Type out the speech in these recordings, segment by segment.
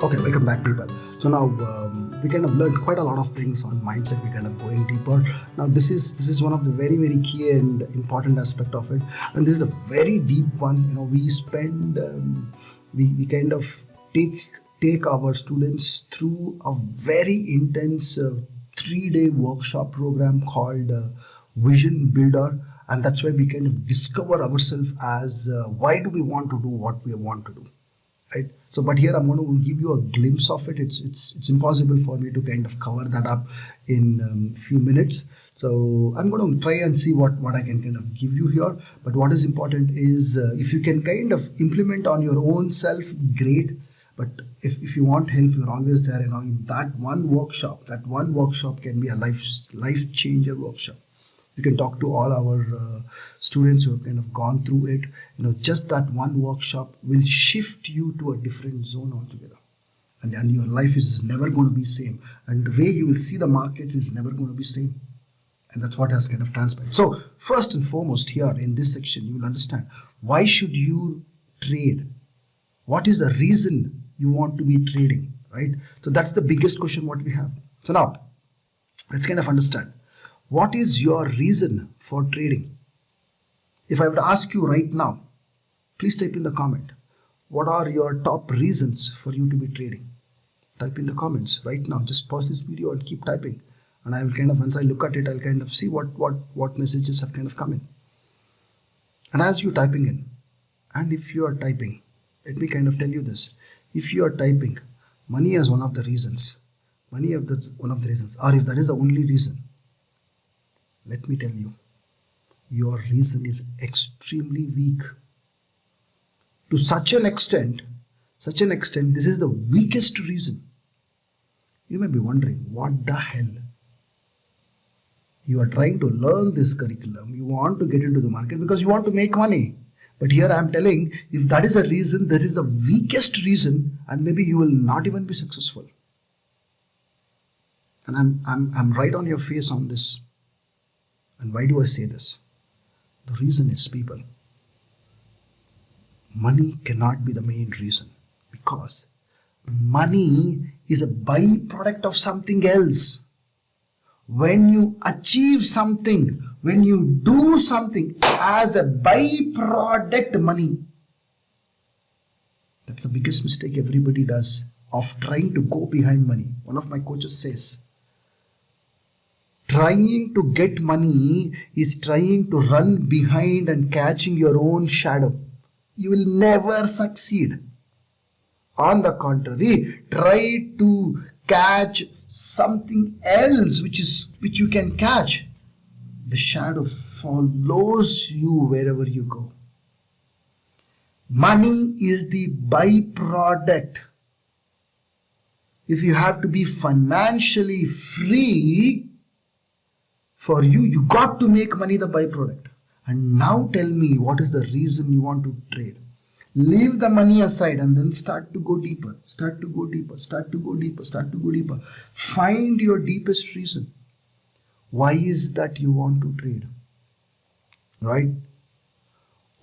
Okay, welcome back, people. So now we kind of learned quite a lot of things on mindset. We're kind of going deeper. Now this is one of the very key and important aspect of it, and this is a very deep one. We spend we kind of take our students through a very intense 3-day workshop program called Vision Builder, and that's why we kind of discover ourselves as why do we want to do what we want to do. Right. So, but here I'm going to give you a glimpse of it. It's impossible for me to kind of cover that up in a few minutes. So I'm going to try and see what I can kind of give you here. But what is important is if you can kind of implement on your own self, great. But if you want help, you're always there. In that one workshop can be a life changer workshop. You can talk to all our students who have kind of gone through it. Just that one workshop will shift you to a different zone altogether. And your life is never going to be same. And the way you will see the markets is never going to be same. And that's what has kind of transpired. So first and foremost here in this section, you will understand why should you trade? What is the reason you want to be trading, right? So that's the biggest question what we have. So now let's kind of understand. What is your reason for trading? If I would ask you right now, please type in the comment. What are your top reasons for you to be trading? Type in the comments right now. Just pause this video and keep typing. And I will kind of, once I look at it, I'll kind of see what messages have kind of come in. And as you're typing in, and if you are typing, let me kind of tell you this. If you are typing money as one of the reasons, or if that is the only reason, let me tell you, your reason is extremely weak. To such an extent, this is the weakest reason. You may be wondering, what the hell? You are trying to learn this curriculum. You want to get into the market because you want to make money. But here I am telling, if that is a reason, that is the weakest reason, and maybe you will not even be successful. And I'm right on your face on this. And why do I say this? The reason is, people, money cannot be the main reason, because money is a byproduct of something else. When you achieve something, when you do something as a byproduct money, that's the biggest mistake everybody does of trying to go behind money. One of my coaches says, trying to get money is trying to run behind and catching your own shadow. You will never succeed. On the contrary, try to catch something else which you can catch. The shadow follows you wherever you go. Money is the byproduct. If you have to be financially free, for you got to make money the byproduct. And now tell me, what is the reason you want to trade? Leave the money aside and then start to go deeper. Start to go deeper. Find your deepest reason. Why is that you want to trade? Right?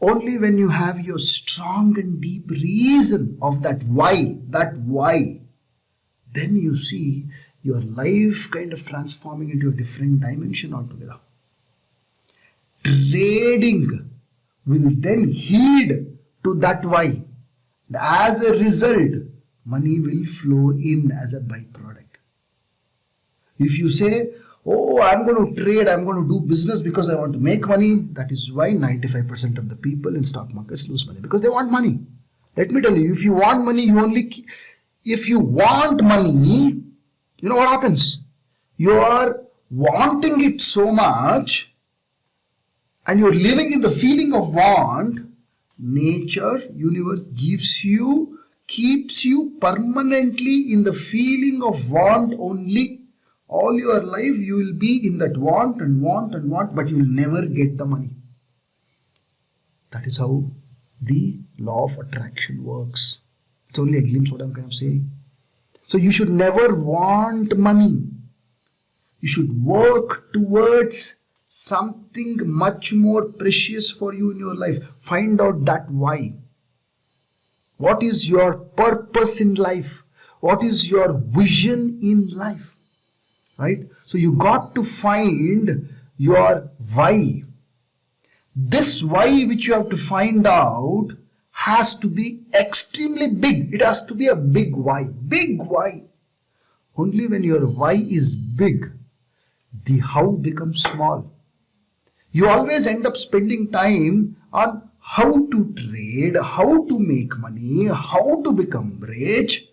Only when you have your strong and deep reason of that why, then you see your life kind of transforming into a different dimension altogether. Trading will then heed to that why. And as a result, money will flow in as a byproduct. If you say, oh, I'm going to trade, I'm going to do business because I want to make money, that is why 95% of the people in stock markets lose money, because they want money. Let me tell you, if you want money, you know what happens? You are wanting it so much and you're living in the feeling of want. Nature, universe keeps you permanently in the feeling of want only. All your life you will be in that want, but you will never get the money. That is how the law of attraction works. It's only a glimpse what I'm kind of saying. So you should never want money. You should work towards something much more precious for you in your life. Find out that why. What is your purpose in life? What is your vision in life? Right? So you got to find your why. This why which you have to find out has to be extremely big. It has to be a big why. Big why. Only when your why is big, the how becomes small. You always end up spending time on how to trade, how to make money, how to become rich,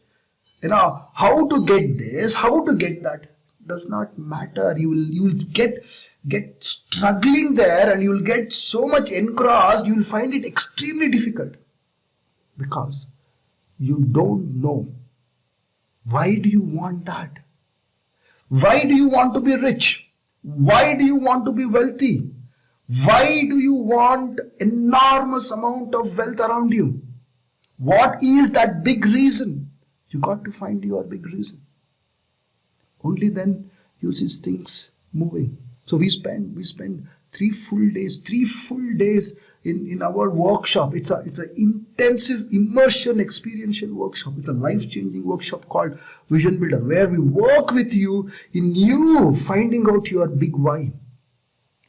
how to get this, how to get that. Does not matter. You will get struggling there, and you will get so much engrossed, you will find it extremely difficult because you don't know. Why do you want that? Why do you want to be rich? Why do you want to be wealthy? Why do you want enormous amount of wealth around you? What is that big reason? You got to find your big reason. Only then you see things moving. So we spend 3 full days in our workshop. It's an intensive immersion experiential workshop. It's a life-changing workshop called Vision Builder, where we work with you in you finding out your big why,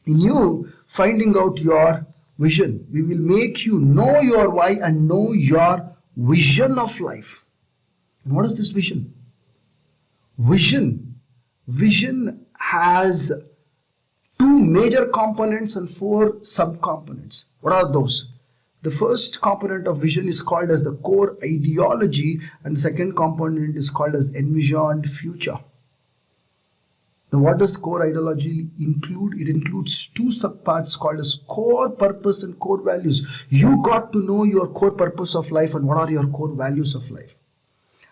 in you finding out your vision. We will make you know your why and know your vision of life. And what is this vision? Vision has 2 major components and 4 sub-components. What are those? The first component of vision is called as the core ideology, and the second component is called as envisioned future. Now, what does core ideology include? It includes 2 subparts called as core purpose and core values. You got to know your core purpose of life and what are your core values of life.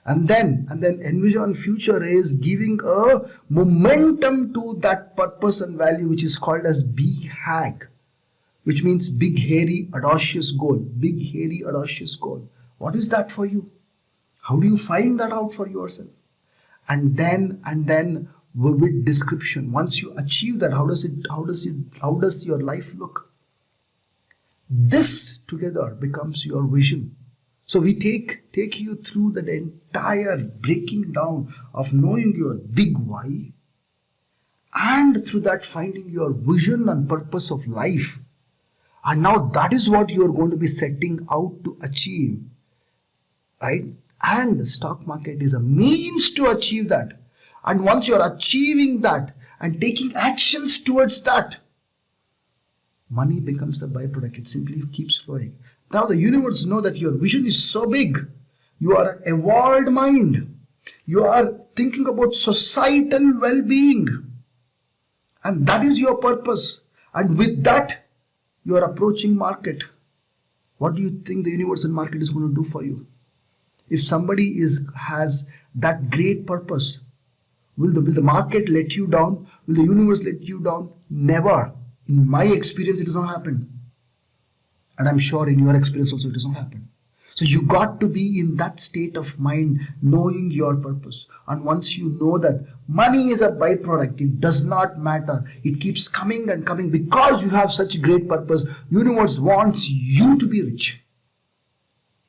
And then envision future is giving a momentum to that purpose and value, which is called as BHAG, which means big, hairy, audacious goal. Big, hairy, audacious goal. What is that for you? How do you find that out for yourself? And then with description. Once you achieve that, how does your life look? This together becomes your vision. So we take you through the entire breaking down of knowing your big why, and through that finding your vision and purpose of life. And now that is what you are going to be setting out to achieve, right? And the stock market is a means to achieve that. And once you are achieving that and taking actions towards that, money becomes the byproduct. It simply keeps flowing. Now the universe knows that your vision is so big. You are an evolved mind. You are thinking about societal well-being. And that is your purpose. And with that, you are approaching market. What do you think the universe and market is going to do for you? If somebody has that great purpose, will the market let you down? Will the universe let you down? Never. In my experience, it does not happen. And I'm sure in your experience also it does not happen. So you got to be in that state of mind, knowing your purpose. And once you know that money is a byproduct, it does not matter. It keeps coming and coming because you have such great purpose. Universe wants you to be rich.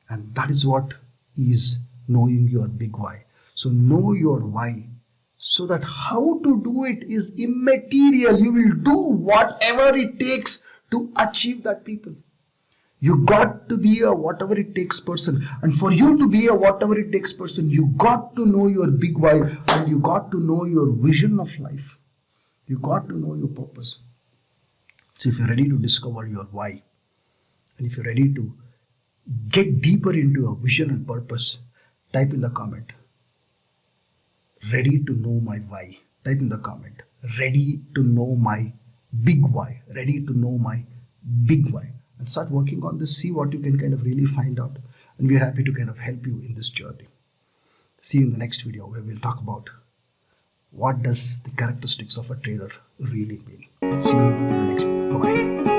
And that is what is knowing your big why. So know your why, so that how to do it is immaterial. You will do whatever it takes to achieve that, people. You got to be a whatever it takes person. And for you to be a whatever it takes person, you got to know your big why, and you got to know your vision of life. You got to know your purpose. So if you're ready to discover your why, and if you're ready to get deeper into your vision and purpose, type in the comment, ready to know my why. Type in the comment, ready to know my big why. Ready to know my big why. And start working on this, see what you can kind of really find out. And we are happy to kind of help you in this journey. See you in the next video, where we'll talk about what does the characteristics of a trader really mean. See you in the next video. Bye-bye.